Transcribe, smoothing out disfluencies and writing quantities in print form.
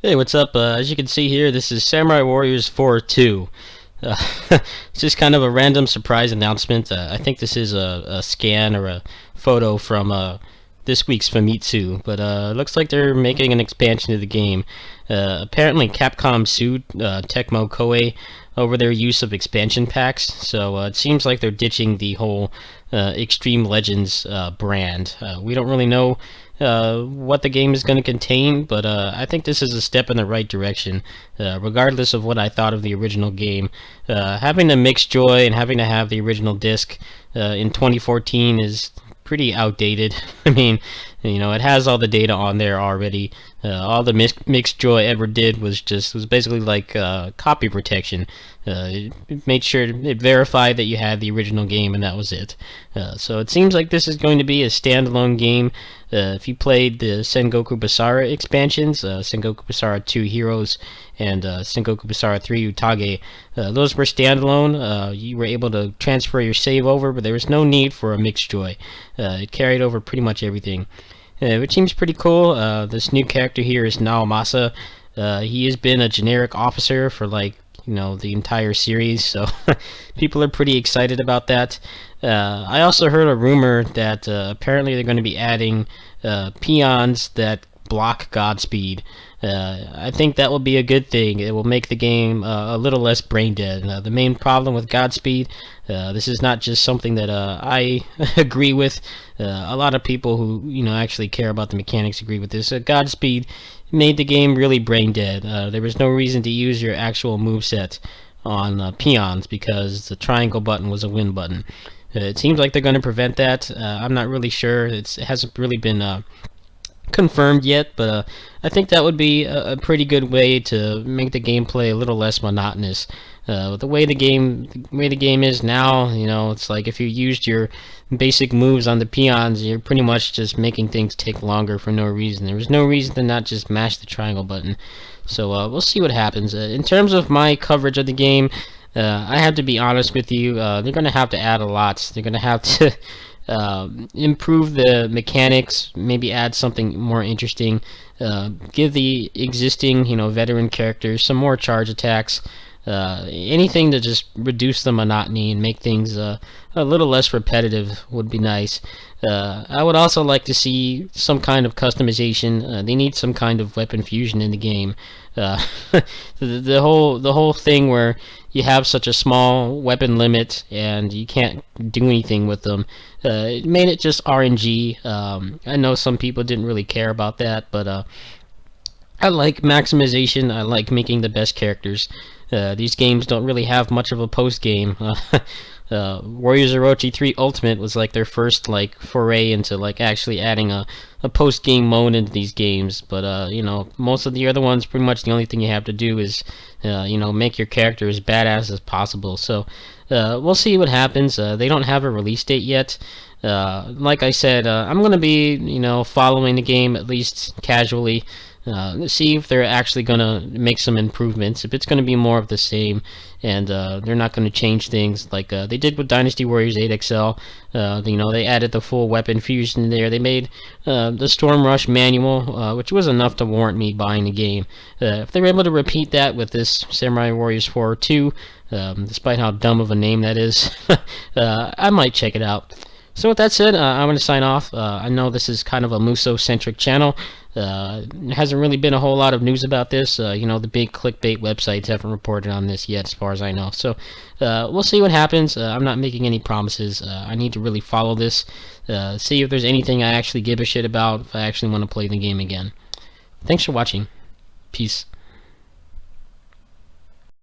Hey, what's up? As you can see here, this is Samurai Warriors 4-2. Uh, it's just kind of a random surprise announcement. I think this is a scan or a photo from this week's Famitsu, but it looks like they're making an expansion to the game. Apparently, Capcom sued Tecmo Koei over their use of expansion packs, so it seems like they're ditching the whole Extreme Legends brand. We don't really know what the game is going to contain, but I think this is a step in the right direction, regardless of what I thought of the original game. Having to mix joy and having to have the original disc in 2014 is pretty outdated. I mean, it has all the data on there already. All the mixed joy ever did was basically like copy protection. It made sure it verified that you had the original game, and that was it. So it seems like this is going to be a standalone game. If you played the Sengoku Basara expansions, Sengoku Basara 2 Heroes and Sengoku Basara 3 Utage, those were standalone. You were able to transfer your save over, but there was no need for a mixed joy. It carried over pretty much everything. Which seems pretty cool. This new character here is Naomasa. He has been a generic officer for the entire series, so people are pretty excited about that. I also heard a rumor that apparently they're going to be adding peons that block Godspeed. I think that will be a good thing. It will make the game a little less brain dead. The main problem with Godspeed, this is not just something that I agree with. A lot of people who actually care about the mechanics agree with this. Godspeed made the game really brain dead. There was no reason to use your actual moveset on peons because the triangle button was a win button. It seems like they're going to prevent that. I'm not really sure. It hasn't really been confirmed yet, but I think that would be a pretty good way to make the gameplay a little less monotonous. The way the game is now, it's like if you used your basic moves on the peons, you're pretty much just making things take longer for no reason. There was no reason to not just mash the triangle button. So we'll see what happens. In terms of my coverage of the game, I have to be honest with you. They're going to have to add a lot. They're going to have to improve the mechanics, maybe add something more interesting, give the existing, veteran characters some more charge attacks, anything to just reduce the monotony and make things a little less repetitive would be nice. I would also like to see some kind of customization. They need some kind of weapon fusion in the game. Uh, the whole thing where you have such a small weapon limit and you can't do anything with them. It made it just RNG. I know some people didn't really care about that, but I like maximization. I like making the best characters. These games don't really have much of a post game. Warriors Orochi 3 Ultimate was like their first foray into actually adding a post game mode into these games. But most of the other ones, pretty much the only thing you have to do is make your character as badass as possible. So we'll see what happens. They don't have a release date yet. Like I said, I'm gonna be following the game at least casually. See if they're actually going to make some improvements. If it's going to be more of the same, and they're not going to change things like they did with Dynasty Warriors 8 XL. They added the full weapon fusion there. They made the Storm Rush manual, which was enough to warrant me buying the game. If they're able to repeat that with this Samurai Warriors 4-2, despite how dumb of a name that is, I might check it out. So with that said, I'm going to sign off. I know this is kind of a Muso-centric channel. There hasn't really been a whole lot of news about this. The big clickbait websites haven't reported on this yet, as far as I know. So we'll see what happens. I'm not making any promises. I need to really follow this, see if there's anything I actually give a shit about, if I actually want to play the game again. Thanks for watching. Peace.